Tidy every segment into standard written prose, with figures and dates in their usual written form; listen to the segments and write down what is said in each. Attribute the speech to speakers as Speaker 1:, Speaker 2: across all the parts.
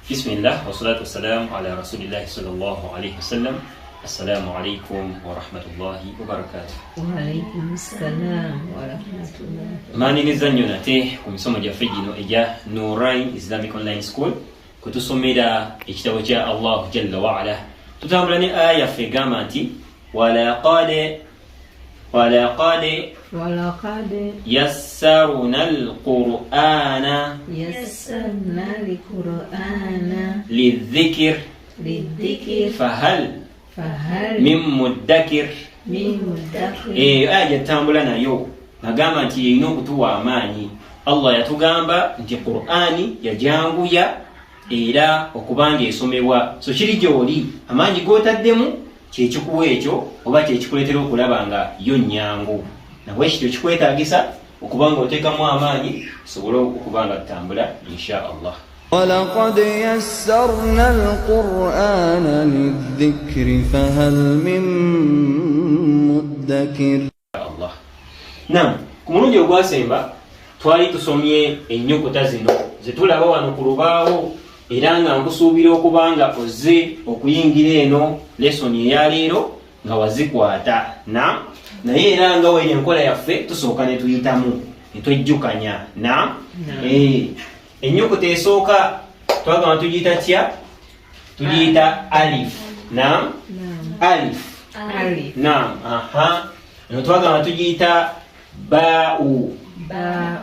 Speaker 1: Bismillah wa salatu wassalamu ala rasulillahi sallallahu alayhi wasallam. Assalamu alaikum wa rahmatullahi wa barakatuh.
Speaker 2: Wa alaikum assalam wa rahmatullahi.
Speaker 1: Maniriza nnyo nate ku misomo gyaffe gino eja Nurain Islamic Online School kutusomera ekitabo kya Allah jalla wa ala. Tutambula ne aya ffe egamba nti walaqad yassarna al-Qur'ana lidhikr fahal min muddakir. Aya tambula nayo nagamba nti yina okutuwa amaanyi. Allah yatugamba nti Qur'ani yajanguya era okubanga esomebwa, so kiri gy'oli amaanyi g'otaddemu kyekikuwa ekyo oba kyekikuleetera okulaba nga yo nnyangu. Nawe ekyo kikwetaagisa okubanga oteekamu amaanyi osobole okubanga tutambula insha Allah.
Speaker 3: وَلَقَدْ يَسَّرْنَا الْقُرْآنَ لِلذِّكْرِ فَهَلْ مِن مُّدَّكِرٍ.
Speaker 1: Allah. Naam, ku mulundi ogwasemba twali tusomye ennyukuta zino zetulaba wano ku lubaawo era nga nkusuubira okubanga ozze okuyingira eno lesoni eya leero nga wazikwata. Naye era nga weeri enkola yaffe tusooka ne tuyitamu ne twejjukanya. Ennyukuta esooka twagamba tugiyita tya? Tugiyita alif. Alif. Eno twagamba tugiyita baa'u.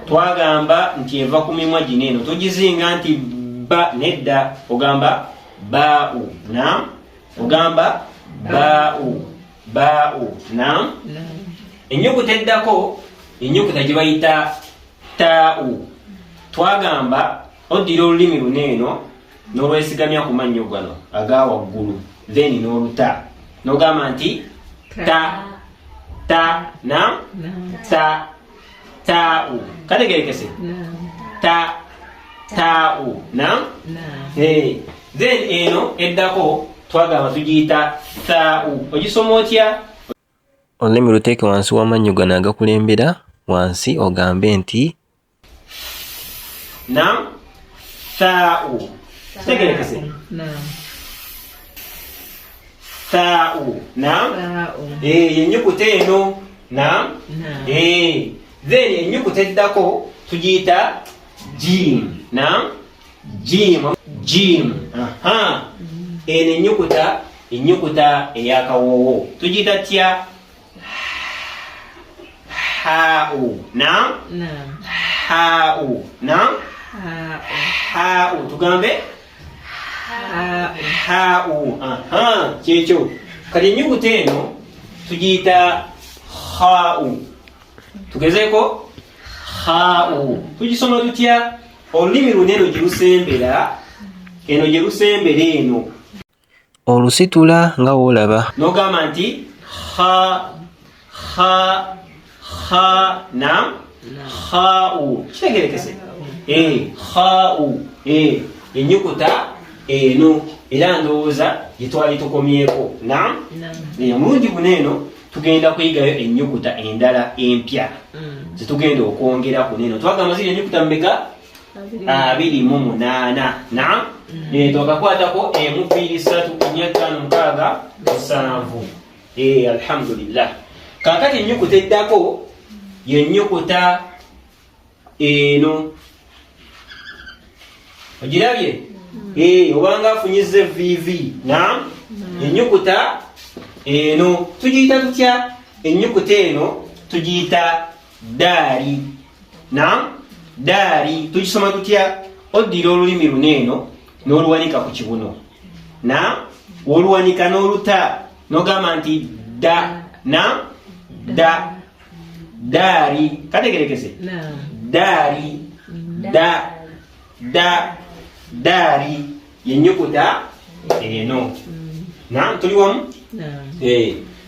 Speaker 1: Twagamba nti eva ku mimwa gino eno togizinga nti ba nedda, ogamba baa'u. Ogamba baa'u. Ennyukuta eddako ennyukuta gye bayita taa'u. Twagamba oddira olulimi luneeno n'olwesigamya ku mannyo gano aga waggulu then n'oluta n'ogamba nti taa'u. Kategerekese? Taa'u. Then eno eddako twagamba tugiyita thaa'u. Ogisoma otya?
Speaker 4: Olulimi luteeke wansi w'amannyo gano agakulembera wansi ogambe nti
Speaker 1: thaa'u. Kitegerekese? Thaa'u. Ennyukuta eno. Then ennyukuta eddako tugiyita jim. Jim. Eno ennyukuta ey'akawoowo tugiyita tya? Haa'u. Haa'u. Tugambe haa'u. Kyekyo. Kati ennyukuta eno tugiyita haa'u. Tugezeeko? Haa'u. Tugisoma tutya? Olulimi luno eno gye lusembera, eno gye lusembera eno.
Speaker 4: olusitula nga woolaba.
Speaker 1: N'ogamba nti haa'u. Kitegerekese? Haa'u. Ennyukuta eno era ndowooza gye twali tukomyeko. Omulundi guno eno tugenda kuyigayo ennyukuta endala empya zetugenda okwongera ku neno. Twagamba ziri ennyukuta mmeka? 28. Twakakwatako 1, 2, 3, 4, 5, 6, 7. Alhamdulillah. Kaakati ennyukuta eddako y'ennyukuta eno. Ogirabye? Obanga afunyize VV. Ennyukuta eno tugiyita tutya? Ennyukuta eno tugiyita daali. Daali tugisoma tutya? Oddira olulimi luneeno n'oluwanika ku kibuno. Woluwanika n'oluta n'ogamba nti daali. Kategerekese? Daali. Daali y'ennyukuta eno. Tuli wamu?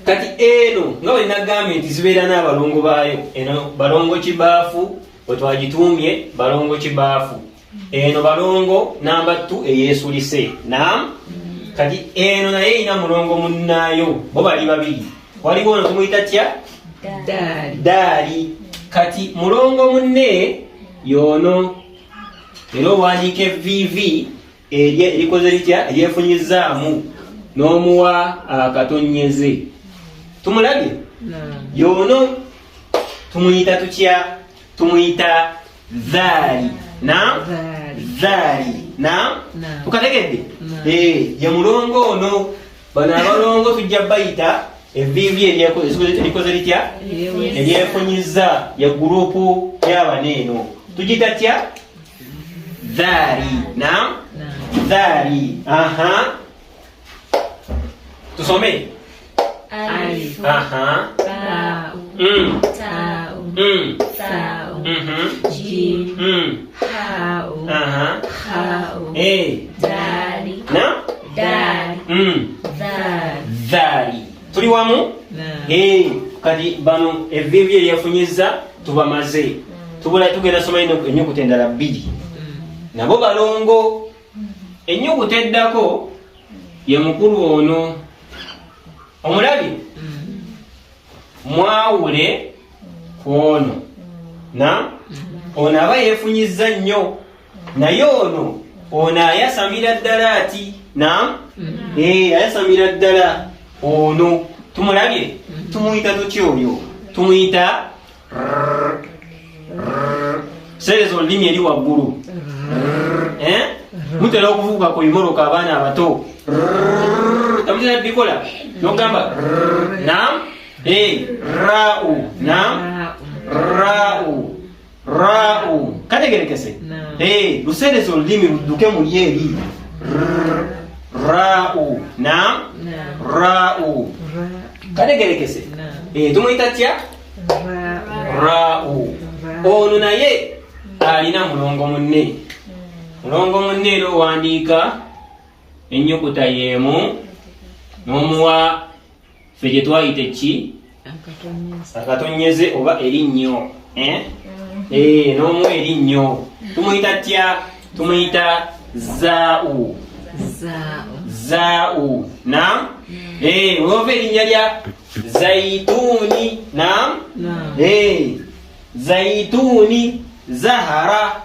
Speaker 1: Kati eno nga bwe nagambye nti zibeera n'abalongo baayo. Eno balongo kibaafu bwe twagituumye balongo kibaafu. Eno balongo namba 2 eyeesulise. Kati eno naye erina mulongo munnaayo, bo bali babiri. Waliwo ono tumuyita tya? Daali. Kati mulongo munne y'ono. Era owandiike VV erikoze litya eryefunyizaamu n'omuwa akatonyeze. Tumulabye? Yono tumuyita tutya? Tumuyita dhaali. Dhaali. Tukategedde? Ye mulongo ono. Bano abalongo tujja bayita evivi erikoze litya eryefunyiza ya gurupu y'abaneeno tugita tya? Dhaali. Dhaali. Tusome.
Speaker 2: Alif.
Speaker 1: Ba'u.
Speaker 2: Ta'u. Tha'u. Jim. Ha'u. Kha'u. Dali. Dali. Dhali. Tuli wamu? Kati bano evivi eryefunyiza tubamaze. Tugenda soma ennyukuta endala 2. Nabo balongo. Ennyukuta eddako ye mukulu ono. Omulabi? Mwawule ku ono. Ono aba yeefunyiza nnyo. Naye ono ayasamira ddala ati. Ayasamira ddala ono. Tumulabye? Tumuyita tutya oyo? Tumuyita serezo olulimi eri waggulu. Mutera okuvuga ku bimoloka abaana abato. Tamutera bikola nogamba ra'u. Ra'u. Kategerekese? Luserezo olulimi ludduke muli eri. Ra'u. Ra'u. Kategerekese? Tumuyita tya? Ra'u. Ono naye alina mulongo munne. Mulongo munne ero wandiika ennyukuta y'emu n'omuwa ffe gye twayite ki? Akatonyeze oba erinnyo. N'omuwa erinnyo. Tumuyita tya? Tumuyita zaa'u. Zaa'u. Olwova erinnya lya zaituuni. Zaituuni. Zahara.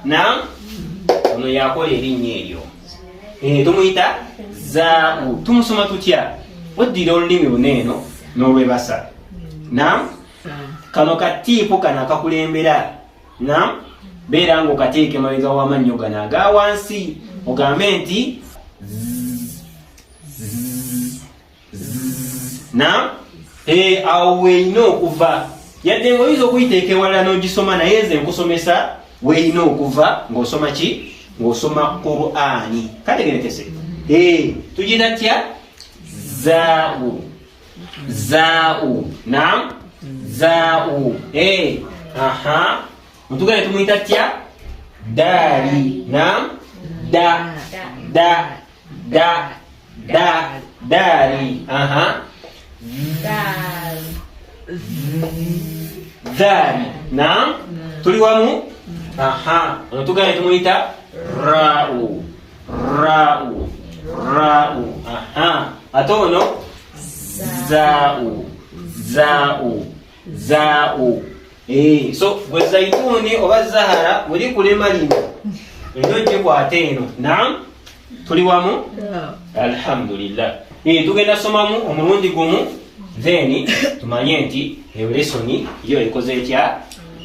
Speaker 2: Ono yakola erinnya eryo. Tumuyita zaa'u. Tumusoma tutya? Oddira olulimi luneeno n'olwebasa. Kano katiipu kano akakulembera. Beera ng'okateeke mabega w'amannyo gano aga wansi. Ogambe nti awo weeyina okuva. Yadde ng'oyinza okuyiteeka ewalala n'ogisoma naye nze nkusomesa weeyina okuva ng'osoma ki? Ng'osoma Qur'ani. Kategerekese? Tugita tya? Zaa'u. Zaa'u. Zaa'u. Mutugane tumuyita tya? Daali. Daali. Dhaali. Tuli wamu? Ono tugane tumuyita ra'u. Ate ono zaa'u. So gwe zaituuni oba zahara buli kulema lino eno gyekwata eno. Tuli wamu? Alhamdulillah. Tugenda somamu omulundi gumu then tumanye nti lesoni yo ekoze etya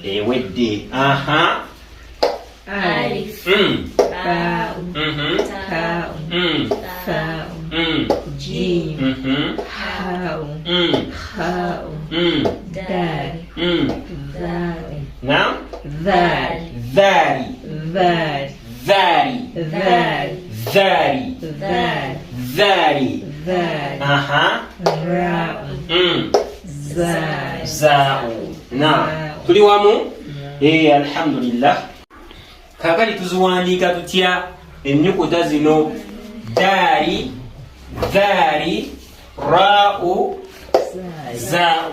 Speaker 2: ewedde. Alif. Ba'u. Ta'u. Tha'u. Jim. Ha'u. Kha'u. Dali.
Speaker 1: Dhali. Zaa'u. Tuli wamu? Alhamdulillah. Kakati tuziwandiika tutya ennyukuta zino? Daali, ra'u,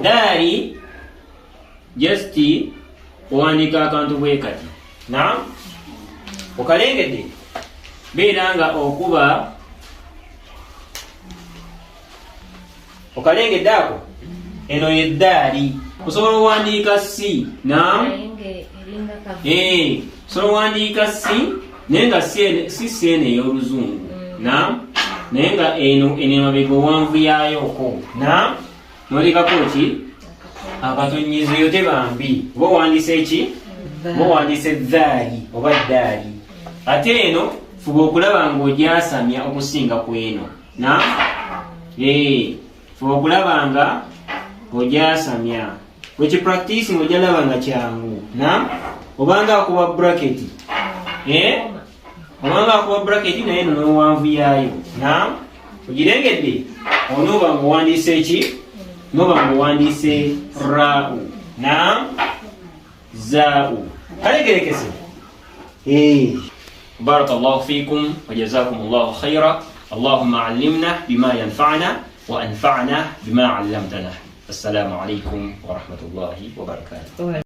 Speaker 1: daali. Just owandiika akantu bwe kati. Okalengedde? Beera nga okuba okalengedde ako? Eno ye daali. Osobola owandiika si. Osobola owandiika si
Speaker 2: nenga si sene ey'oluzungu naam nenga eno mabega owanvu yaayoko naam nolikako ki akatonyezeyo tebambi oba owandiise ki oba owandiise dhaali oba ddaali ate eno fuba okulaba ng'ogyasamya okusinga ku eno naam fuba okulaba nga ogyasamya wekipractice ng'ogyalaba nga kyangu naam obanga akuba braketi obanga akuba braketi naye eno n'owanvu yaayo naam ogirengedde onooba ng'owandiise ki noba ng'owandiise raau naam zaau kale gerekese بارك الله فيكم وجزاكم الله خيرا اللهم علمنا بما ينفعنا وأنفعنا بما علمتنا السلام عليكم ورحمة الله وبركاته